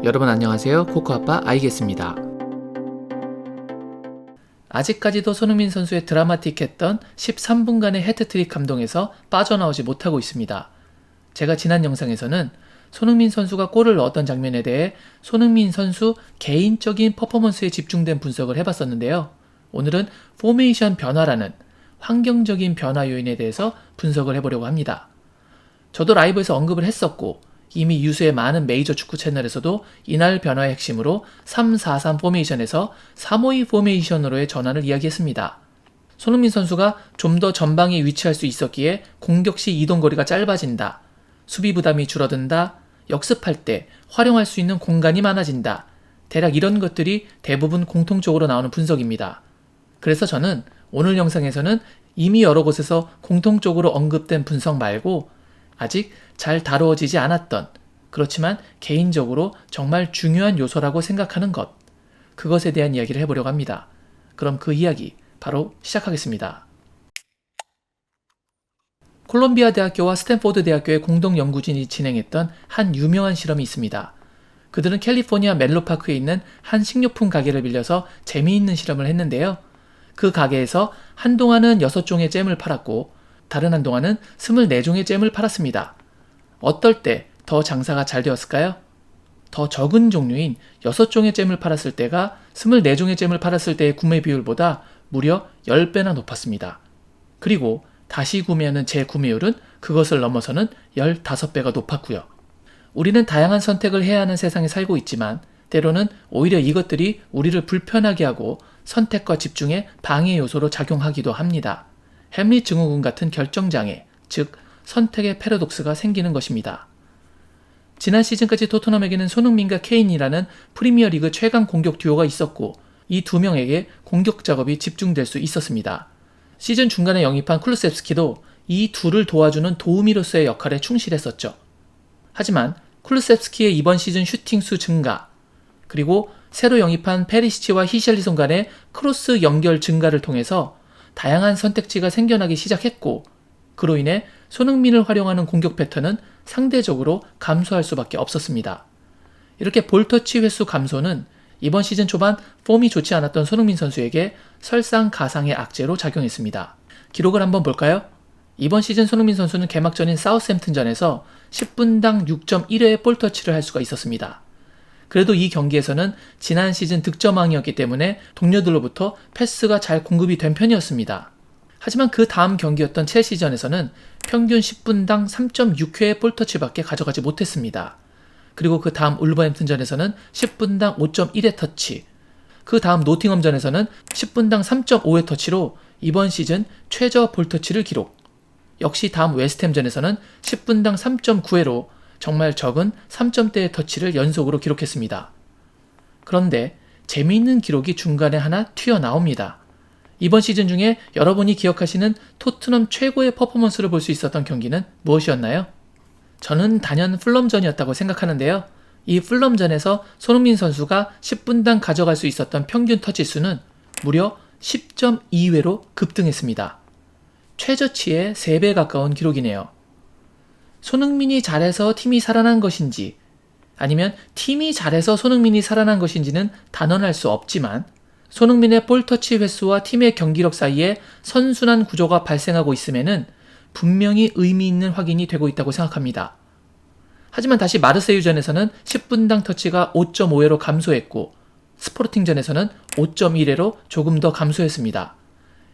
여러분 안녕하세요. 코코아빠 아이겠습니다. 아직까지도 손흥민 선수의 드라마틱했던 13분간의 해트트릭 감동에서 빠져나오지 못하고 있습니다. 제가 지난 영상에서는 손흥민 선수가 골을 넣었던 장면에 대해 손흥민 선수 개인적인 퍼포먼스에 집중된 분석을 해봤었는데요. 오늘은 포메이션 변화라는 환경적인 변화 요인에 대해서 분석을 해보려고 합니다. 저도 라이브에서 언급을 했었고 이미 유수의 많은 메이저 축구 채널에서도 이날 변화의 핵심으로 3-4-3 포메이션에서 3-5-2 포메이션으로의 전환을 이야기했습니다. 손흥민 선수가 좀 더 전방에 위치할 수 있었기에 공격 시 이동거리가 짧아진다, 수비 부담이 줄어든다, 역습할 때 활용할 수 있는 공간이 많아진다. 대략 이런 것들이 대부분 공통적으로 나오는 분석입니다. 그래서 저는 오늘 영상에서는 이미 여러 곳에서 공통적으로 언급된 분석 말고 아직 잘 다루어지지 않았던, 그렇지만 개인적으로 정말 중요한 요소라고 생각하는 것, 그것에 대한 이야기를 해보려고 합니다. 그럼 그 이야기 바로 시작하겠습니다. 콜롬비아 대학교와 스탠포드 대학교의 공동 연구진이 진행했던 한 유명한 실험이 있습니다. 그들은 캘리포니아 멜로파크에 있는 한 식료품 가게를 빌려서 재미있는 실험을 했는데요. 그 가게에서 한동안은 6종의 잼을 팔았고 다른 한동안은 24종의 잼을 팔았습니다. 어떨 때 더 장사가 잘 되었을까요? 더 적은 종류인 6종의 잼을 팔았을 때가 24종의 잼을 팔았을 때의 구매 비율보다 무려 10배나 높았습니다. 그리고 다시 구매하는 재구매율은 그것을 넘어서는 15배가 높았고요. 우리는 다양한 선택을 해야 하는 세상에 살고 있지만 때로는 오히려 이것들이 우리를 불편하게 하고 선택과 집중에 방해 요소로 작용하기도 합니다. 햄릿 증후군 같은 결정장애, 즉 선택의 패러독스가 생기는 것입니다. 지난 시즌까지 토트넘에게는 손흥민과 케인이라는 프리미어리그 최강 공격 듀오가 있었고 이 두 명에게 공격 작업이 집중될 수 있었습니다. 시즌 중간에 영입한 쿨루셉스키도 이 둘을 도와주는 도우미로서의 역할에 충실했었죠. 하지만 쿨루셉스키의 이번 시즌 슈팅 수 증가, 그리고 새로 영입한 페리시치와 히샬리송 간의 크로스 연결 증가를 통해서 다양한 선택지가 생겨나기 시작했고 그로 인해 손흥민을 활용하는 공격 패턴은 상대적으로 감소할 수밖에 없었습니다. 이렇게 볼터치 횟수 감소는 이번 시즌 초반 폼이 좋지 않았던 손흥민 선수에게 설상가상의 악재로 작용했습니다. 기록을 한번 볼까요? 이번 시즌 손흥민 선수는 개막전인 사우스햄튼전에서 10분당 6.1회의 볼터치를 할 수가 있었습니다. 그래도 이 경기에서는 지난 시즌 득점왕이었기 때문에 동료들로부터 패스가 잘 공급이 된 편이었습니다. 하지만 그 다음 경기였던 첼시전에서는 평균 10분당 3.6회의 볼터치밖에 가져가지 못했습니다. 그리고 그 다음 울버햄튼전에서는 10분당 5.1회 터치, 그 다음 노팅엄전에서는 10분당 3.5회 터치로 이번 시즌 최저 볼터치를 기록. 역시 다음 웨스트햄전에서는 10분당 3.9회로 정말 적은 3점대의 터치를 연속으로 기록했습니다. 그런데 재미있는 기록이 중간에 하나 튀어나옵니다. 이번 시즌 중에 여러분이 기억하시는 토트넘 최고의 퍼포먼스를 볼 수 있었던 경기는 무엇이었나요? 저는 단연 풀럼전이었다고 생각하는데요. 이 풀럼전에서 손흥민 선수가 10분당 가져갈 수 있었던 평균 터치 수는 무려 10.2회로 급등했습니다. 최저치의 3배 가까운 기록이네요. 손흥민이 잘해서 팀이 살아난 것인지 아니면 팀이 잘해서 손흥민이 살아난 것인지는 단언할 수 없지만 손흥민의 볼터치 횟수와 팀의 경기력 사이에 선순환 구조가 발생하고 있음에는 분명히 의미 있는 확인이 되고 있다고 생각합니다. 하지만 다시 마르세유전에서는 10분당 터치가 5.5회로 감소했고 스포르팅전에서는 5.1회로 조금 더 감소했습니다.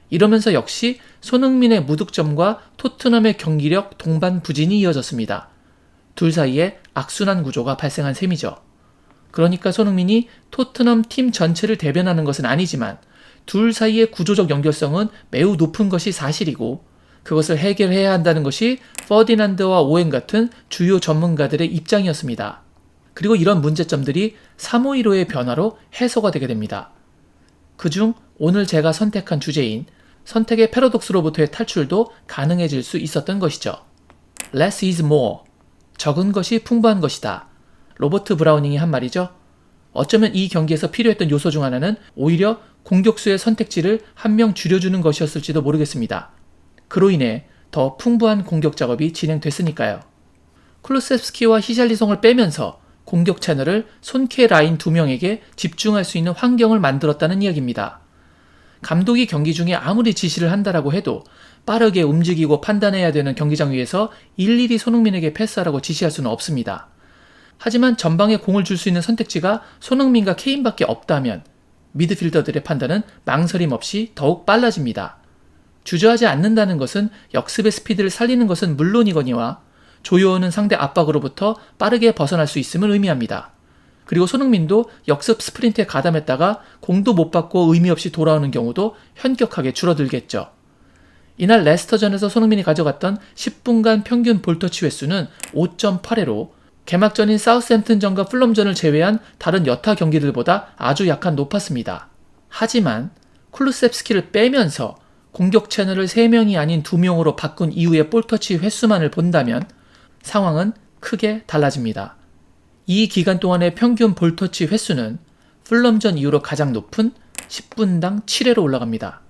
이러면서 역시 손흥민의 무득점과 토트넘의 경기력 동반 부진이 이어졌습니다. 둘 사이에 악순환 구조가 발생한 셈이죠. 그러니까 손흥민이 토트넘 팀 전체를 대변하는 것은 아니지만 둘 사이의 구조적 연결성은 매우 높은 것이 사실이고 그것을 해결해야 한다는 것이 퍼디난드와 오웬 같은 주요 전문가들의 입장이었습니다. 그리고 이런 문제점들이 3-5-1호의 변화로 해소가 되게 됩니다. 그중 오늘 제가 선택한 주제인 선택의 패러독스로부터의 탈출도 가능해질 수 있었던 것이죠. Less is more. 적은 것이 풍부한 것이다. 로버트 브라우닝이 한 말이죠. 어쩌면 이 경기에서 필요했던 요소 중 하나는 오히려 공격수의 선택지를 한 명 줄여주는 것이었을지도 모르겠습니다. 그로 인해 더 풍부한 공격 작업이 진행됐으니까요. 쿨루셉스키와 히샬리송을 빼면서 공격 채널을 손캐 라인 2명에게 집중할 수 있는 환경을 만들었다는 이야기입니다. 감독이 경기 중에 아무리 지시를 한다라고 해도 빠르게 움직이고 판단해야 되는 경기장 위에서 일일이 손흥민에게 패스하라고 지시할 수는 없습니다. 하지만 전방에 공을 줄 수 있는 선택지가 손흥민과 케인밖에 없다면 미드필더들의 판단은 망설임 없이 더욱 빨라집니다. 주저하지 않는다는 것은 역습의 스피드를 살리는 것은 물론이거니와 조여오는 상대 압박으로부터 빠르게 벗어날 수 있음을 의미합니다. 그리고 손흥민도 역습 스프린트에 가담했다가 공도 못 받고 의미 없이 돌아오는 경우도 현격하게 줄어들겠죠. 이날 레스터전에서 손흥민이 가져갔던 10분간 평균 볼터치 횟수는 5.8회로 개막전인 사우스햄튼전과 풀럼전을 제외한 다른 여타 경기들보다 아주 약간 높았습니다. 하지만 쿨루셉스키를 빼면서 공격 채널을 3명이 아닌 2명으로 바꾼 이후의 볼터치 횟수만을 본다면 상황은 크게 달라집니다. 이 기간 동안의 평균 볼터치 횟수는 풀럼전 이후로 가장 높은 10분당 7회로 올라갑니다.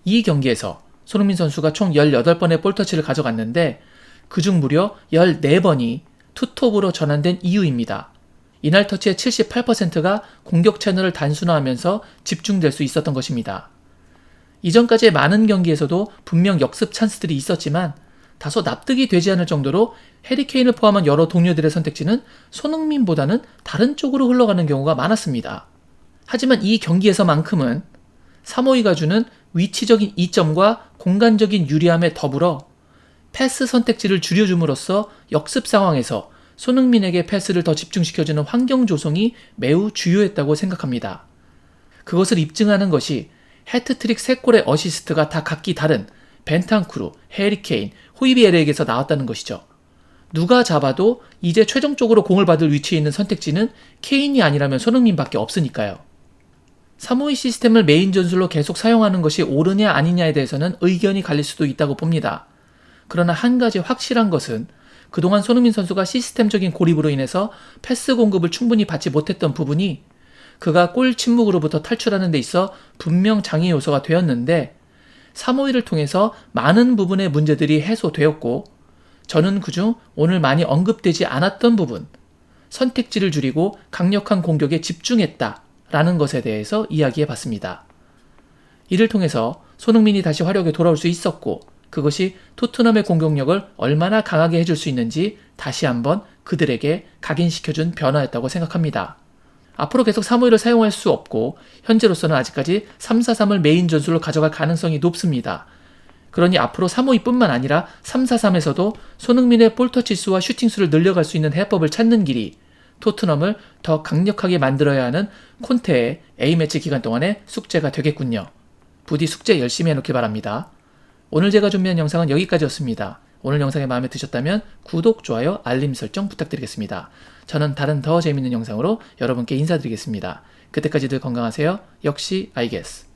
이 경기에서 손흥민 선수가 총 18번의 볼터치를 가져갔는데 그중 무려 14번이 투톱으로 전환된 이유입니다. 이날 터치의 78%가 공격 채널을 단순화하면서 집중될 수 있었던 것입니다. 이전까지의 많은 경기에서도 분명 역습 찬스들이 있었지만 다소 납득이 되지 않을 정도로 해리 케인을 포함한 여러 동료들의 선택지는 손흥민보다는 다른 쪽으로 흘러가는 경우가 많았습니다. 하지만 이 경기에서만큼은 사모이가 주는 위치적인 이점과 공간적인 유리함에 더불어 패스 선택지를 줄여줌으로써 역습 상황에서 손흥민에게 패스를 더 집중시켜주는 환경 조성이 매우 주요했다고 생각합니다. 그것을 입증하는 것이 해트트릭 3골의 어시스트가 다 각기 다른 벤탄쿠르, 해리 케인, 호이비에르에게서 나왔다는 것이죠. 누가 잡아도 이제 최종적으로 공을 받을 위치에 있는 선택지는 케인이 아니라면 손흥민밖에 없으니까요. 사모이 시스템을 메인 전술로 계속 사용하는 것이 옳으냐 아니냐에 대해서는 의견이 갈릴 수도 있다고 봅니다. 그러나 한 가지 확실한 것은 그동안 손흥민 선수가 시스템적인 고립으로 인해서 패스 공급을 충분히 받지 못했던 부분이 그가 골 침묵으로부터 탈출하는 데 있어 분명 장애 요소가 되었는데 사모이를 통해서 많은 부분의 문제들이 해소되었고 저는 그중 오늘 많이 언급되지 않았던 부분, 선택지를 줄이고 강력한 공격에 집중했다라는 것에 대해서 이야기해봤습니다. 이를 통해서 손흥민이 다시 화력에 돌아올 수 있었고 그것이 토트넘의 공격력을 얼마나 강하게 해줄 수 있는지 다시 한번 그들에게 각인시켜준 변화였다고 생각합니다. 앞으로 계속 사모이를 사용할 수 없고 현재로서는 아직까지 3-4-3을 메인 전술로 가져갈 가능성이 높습니다. 그러니 앞으로 사모이뿐만 아니라 3-4-3에서도 손흥민의 볼터치 수와 슈팅 수를 늘려갈 수 있는 해법을 찾는 길이 토트넘을 더 강력하게 만들어야 하는 콘테의 A매치 기간 동안의 숙제가 되겠군요. 부디 숙제 열심히 해놓길 바랍니다. 오늘 제가 준비한 영상은 여기까지였습니다. 오늘 영상이 마음에 드셨다면 구독, 좋아요, 알림 설정 부탁드리겠습니다. 저는 다른 더 재밌는 영상으로 여러분께 인사드리겠습니다. 그때까지 늘 건강하세요. 역시 I guess.